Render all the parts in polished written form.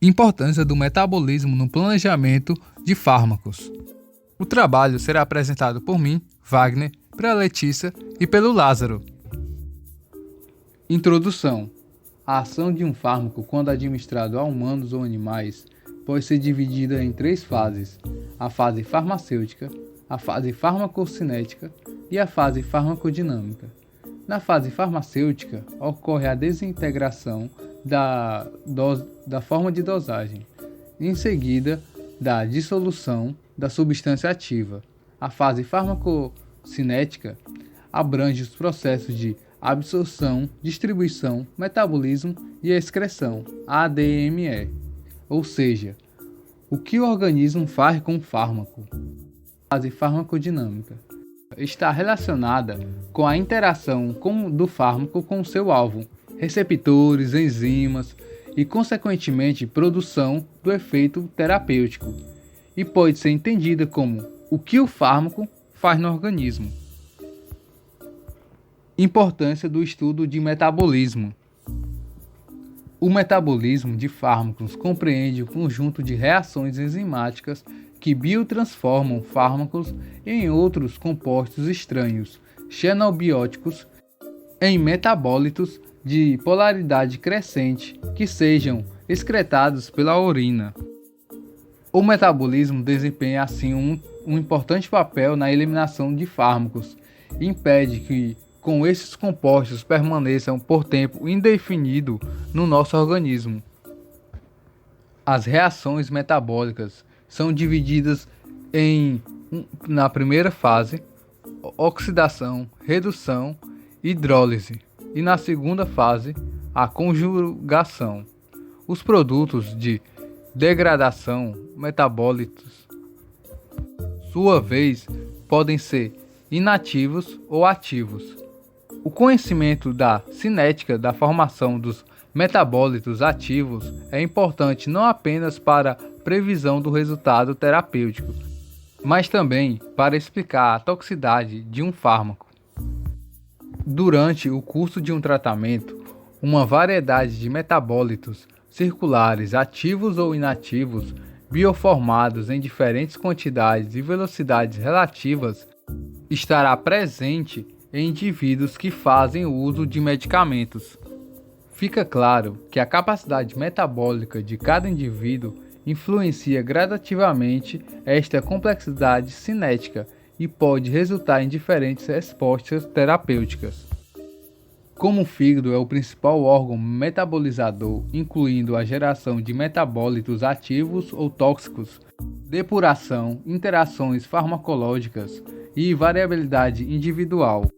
Importância do metabolismo no planejamento de fármacos. O trabalho será apresentado por mim, Wagner, pela Letícia e pelo Lázaro. Introdução. A ação de um fármaco, quando administrado a humanos ou animais, pode ser dividida em 3 fases: a fase farmacêutica, a fase farmacocinética e a fase farmacodinâmica. Na fase farmacêutica, ocorre a desintegração da forma de dosagem, em seguida da dissolução da substância ativa. A fase farmacocinética abrange os processos de absorção, distribuição, metabolismo e excreção, ADME, ou seja, o que o organismo faz com o fármaco. A fase farmacodinâmica está relacionada com a interação do fármaco com o seu alvo, receptores, enzimas e, consequentemente, produção do efeito terapêutico, e pode ser entendida como o que o fármaco faz no organismo. Importância do estudo de metabolismo. O metabolismo de fármacos compreende o conjunto de reações enzimáticas que biotransformam fármacos em outros compostos estranhos, xenobióticos, em metabólitos de polaridade crescente que sejam excretados pela urina. O metabolismo desempenha assim um importante papel na eliminação de fármacos e impede que com esses compostos permaneçam por tempo indefinido no nosso organismo. As reações metabólicas são divididas na primeira fase, oxidação, redução e hidrólise, e na segunda fase, a conjugação. Os produtos de degradação metabólitos, sua vez, podem ser inativos ou ativos. O conhecimento da cinética da formação dos metabólitos ativos é importante não apenas para a previsão do resultado terapêutico, mas também para explicar a toxicidade de um fármaco. Durante o curso de um tratamento, uma variedade de metabólitos circulares ativos ou inativos, bioformados em diferentes quantidades e velocidades relativas, estará presente em indivíduos que fazem uso de medicamentos. Fica claro que a capacidade metabólica de cada indivíduo influencia gradativamente esta complexidade cinética e pode resultar em diferentes respostas terapêuticas. Como o fígado é o principal órgão metabolizador, incluindo a geração de metabólitos ativos ou tóxicos, depuração, interações farmacológicas e variabilidade individual.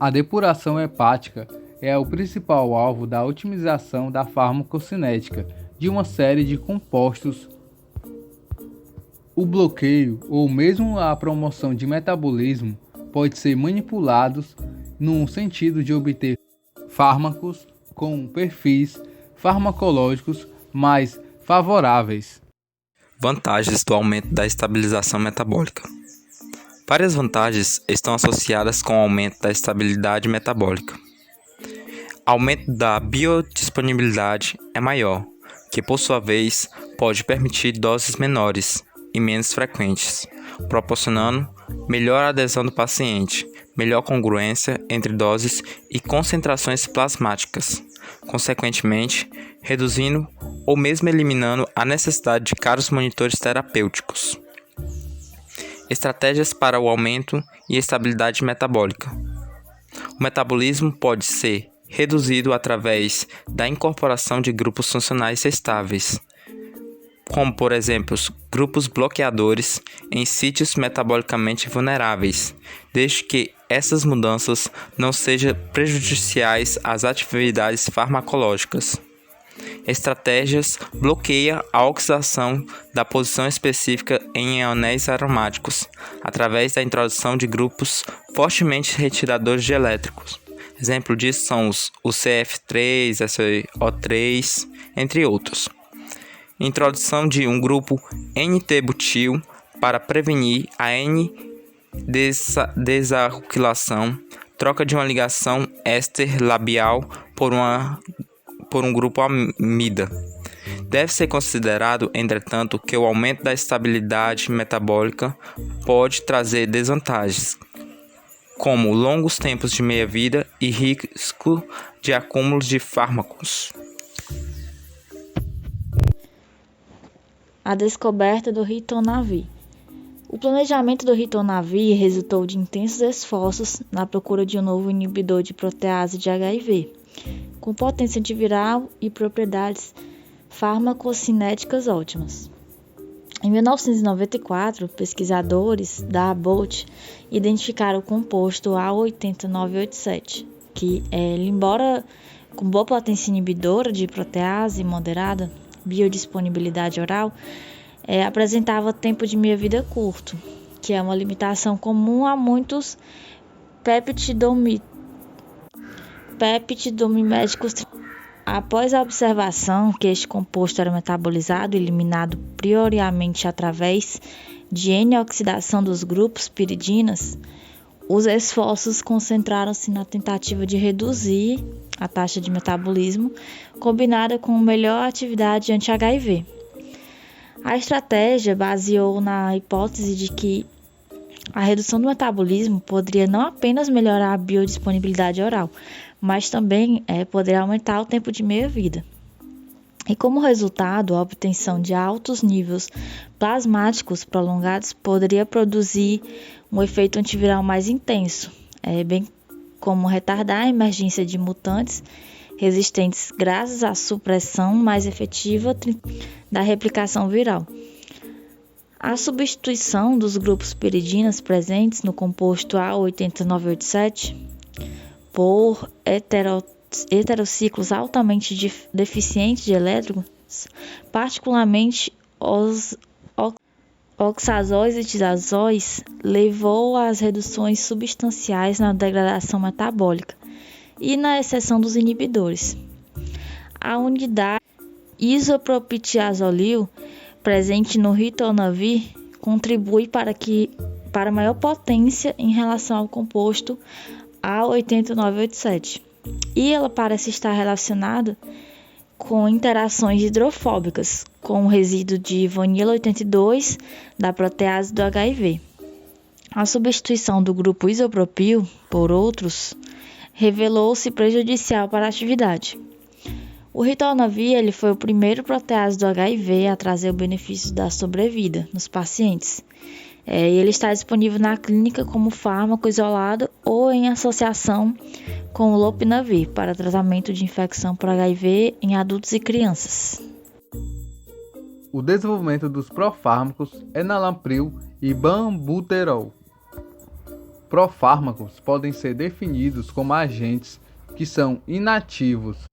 A depuração hepática é o principal alvo da otimização da farmacocinética de uma série de compostos. O bloqueio ou mesmo a promoção de metabolismo pode ser manipulados no sentido de obter fármacos com perfis farmacológicos mais favoráveis. Vantagens do aumento da estabilização metabólica. Várias vantagens estão associadas com o aumento da estabilidade metabólica. Aumento da biodisponibilidade é maior, que por sua vez pode permitir doses menores e menos frequentes, proporcionando melhor adesão do paciente, melhor congruência entre doses e concentrações plasmáticas, consequentemente reduzindo ou mesmo eliminando a necessidade de caros monitores terapêuticos. Estratégias para o aumento e estabilidade metabólica. O metabolismo pode ser reduzido através da incorporação de grupos funcionais estáveis, como por exemplo os grupos bloqueadores em sítios metabolicamente vulneráveis, desde que essas mudanças não sejam prejudiciais às atividades farmacológicas. Estratégias bloqueia a oxidação da posição específica em anéis aromáticos, através da introdução de grupos fortemente retiradores de elétrons. Exemplo disso são os CF3, SO3, entre outros. Introdução de um grupo NT-butil para prevenir a N-desarruquilação, troca de uma ligação éster labial por um grupo amida. Deve ser considerado, entretanto, que o aumento da estabilidade metabólica pode trazer desvantagens, como longos tempos de meia-vida e risco de acúmulo de fármacos. A descoberta do ritonavir. O planejamento do ritonavir resultou de intensos esforços na procura de um novo inibidor de protease de HIV, com potência antiviral e propriedades farmacocinéticas ótimas. Em 1994, pesquisadores da Abbott identificaram o composto A80987, que, embora com boa potência inibidora de protease moderada, biodisponibilidade oral, apresentava tempo de meia-vida curto, que é uma limitação comum a muitos peptidomiméticos. Após a observação que este composto era metabolizado e eliminado prioritariamente através de N-oxidação dos grupos piridinas, os esforços concentraram-se na tentativa de reduzir a taxa de metabolismo, combinada com melhor atividade anti-HIV. A estratégia baseou na hipótese de que a redução do metabolismo poderia não apenas melhorar a biodisponibilidade oral, mas também poderia aumentar o tempo de meia-vida. E como resultado, a obtenção de altos níveis plasmáticos prolongados poderia produzir um efeito antiviral mais intenso, bem como retardar a emergência de mutantes resistentes graças à supressão mais efetiva da replicação viral. A substituição dos grupos piridinas presentes no composto A80987 por heterociclos altamente deficientes de elétrons, particularmente os oxazóis e tisazóis, levou às reduções substanciais na degradação metabólica e na exceção dos inibidores. A unidade isopropitiazolil presente no ritonavir contribui para maior potência em relação ao composto A80987, e ela parece estar relacionada com interações hidrofóbicas com o resíduo de vanila 82 da protease do HIV. A substituição do grupo isopropil por outros revelou-se prejudicial para a atividade. O ritonavir foi o primeiro protease do HIV a trazer o benefício da sobrevida nos pacientes. Ele está disponível na clínica como fármaco isolado ou em associação com o lopinavir para tratamento de infecção por HIV em adultos e crianças. O desenvolvimento dos profármacos enalapril e benbuterol. Profármacos podem ser definidos como agentes que são inativos,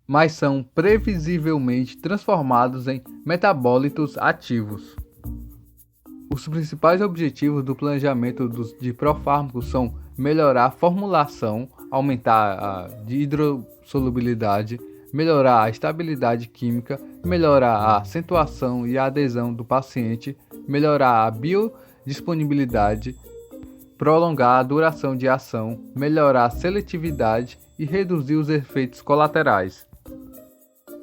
mas são previsivelmente transformados em metabólitos ativos. Os principais objetivos do planejamento de profármacos são melhorar a formulação, aumentar a hidrossolubilidade, melhorar a estabilidade química, melhorar a acentuação e a adesão do paciente, melhorar a biodisponibilidade, prolongar a duração de ação, melhorar a seletividade e reduzir os efeitos colaterais.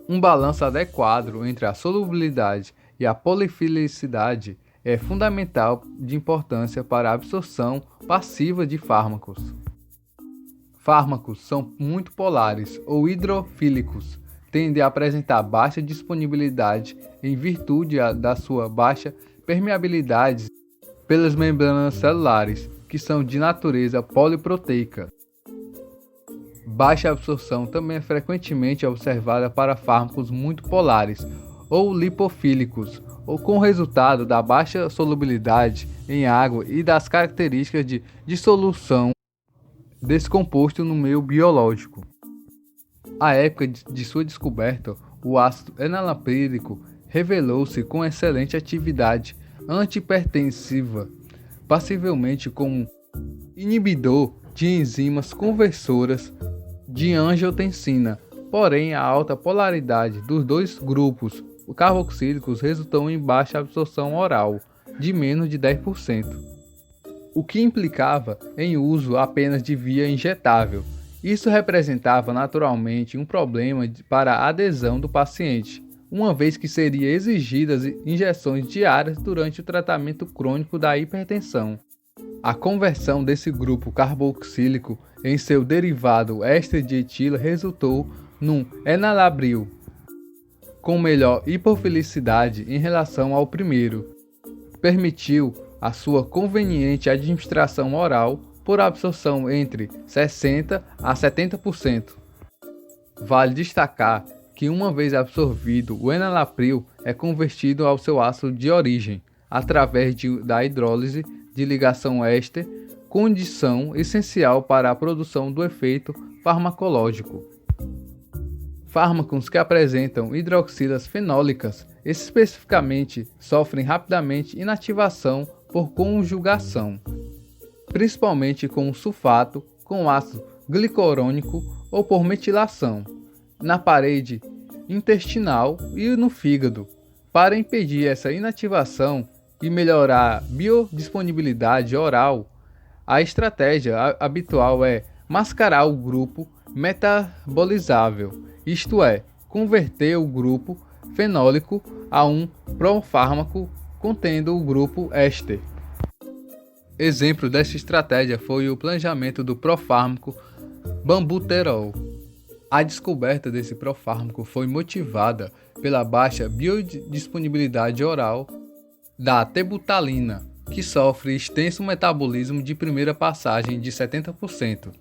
Um balanço adequado entre a solubilidade e a polifilicidade é fundamental de importância para a absorção passiva de fármacos. Fármacos são muito polares ou hidrofílicos, tendem a apresentar baixa disponibilidade em virtude da sua baixa permeabilidade pelas membranas celulares, que são de natureza poliproteica. Baixa absorção também é frequentemente observada para fármacos muito polares ou lipofílicos, ou com o resultado da baixa solubilidade em água e das características de dissolução desse composto no meio biológico. À época de sua descoberta, o ácido enalaprilico revelou-se com excelente atividade antihipertensiva, possivelmente como inibidor de enzimas conversoras de angiotensina. Porém, a alta polaridade dos dois grupos carboxílicos resultou em baixa absorção oral, de menos de 10%, o que implicava em uso apenas de via injetável. Isso representava naturalmente um problema para a adesão do paciente, uma vez que seriam exigidas injeções diárias durante o tratamento crônico da hipertensão. A conversão desse grupo carboxílico em seu derivado éster de etila resultou num enalabril, com melhor hipofilicidade em relação ao primeiro. Permitiu a sua conveniente administração oral por absorção entre 60% a 70%. Vale destacar que, uma vez absorvido, o enalapril é convertido ao seu ácido de origem, através da hidrólise de ligação éster, condição essencial para a produção do efeito farmacológico. Fármacos que apresentam hidroxilas fenólicas, especificamente, sofrem rapidamente inativação por conjugação, principalmente com sulfato, com ácido glicorônico ou por metilação, na parede intestinal e no fígado. Para impedir essa inativação e melhorar a biodisponibilidade oral, a estratégia habitual é mascarar o grupo metabolizável, isto é, converter o grupo fenólico a um profármaco contendo o grupo éster. Exemplo dessa estratégia foi o planejamento do profármaco bambuterol. A descoberta desse profármaco foi motivada pela baixa biodisponibilidade oral da tebutalina, que sofre extenso metabolismo de primeira passagem de 70%.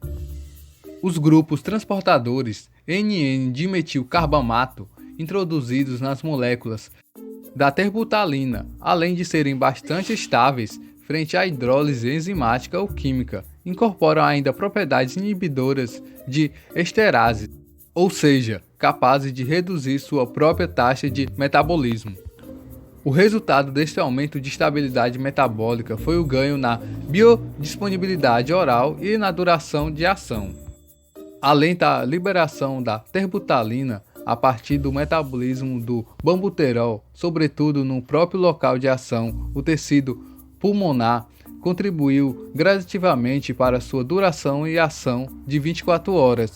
Os grupos transportadores NN-dimetilcarbamato introduzidos nas moléculas da terbutalina, além de serem bastante estáveis frente à hidrólise enzimática ou química, incorporam ainda propriedades inibidoras de esterase, ou seja, capazes de reduzir sua própria taxa de metabolismo. O resultado deste aumento de estabilidade metabólica foi o ganho na biodisponibilidade oral e na duração de ação. Além da liberação da terbutalina a partir do metabolismo do bambuterol, sobretudo no próprio local de ação, o tecido pulmonar, contribuiu gradativamente para sua duração e ação de 24 horas,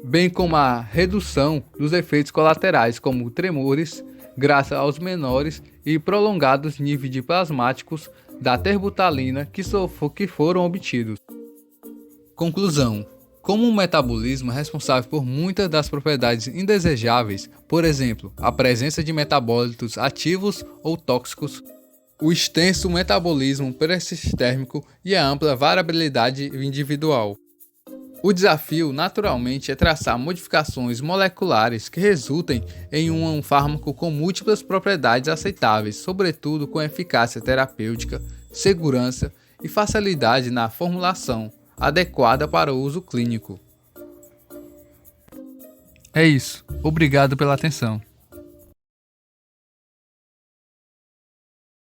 bem como a redução dos efeitos colaterais como tremores, graças aos menores e prolongados níveis de plasmáticos da terbutalina que foram obtidos. Conclusão: como o metabolismo é responsável por muitas das propriedades indesejáveis, por exemplo, a presença de metabólitos ativos ou tóxicos, o extenso metabolismo pré-sistêmico e a ampla variabilidade individual. O desafio, naturalmente, é traçar modificações moleculares que resultem em um fármaco com múltiplas propriedades aceitáveis, sobretudo com eficácia terapêutica, segurança e facilidade na formulação, adequada para o uso clínico. É isso. Obrigado pela atenção.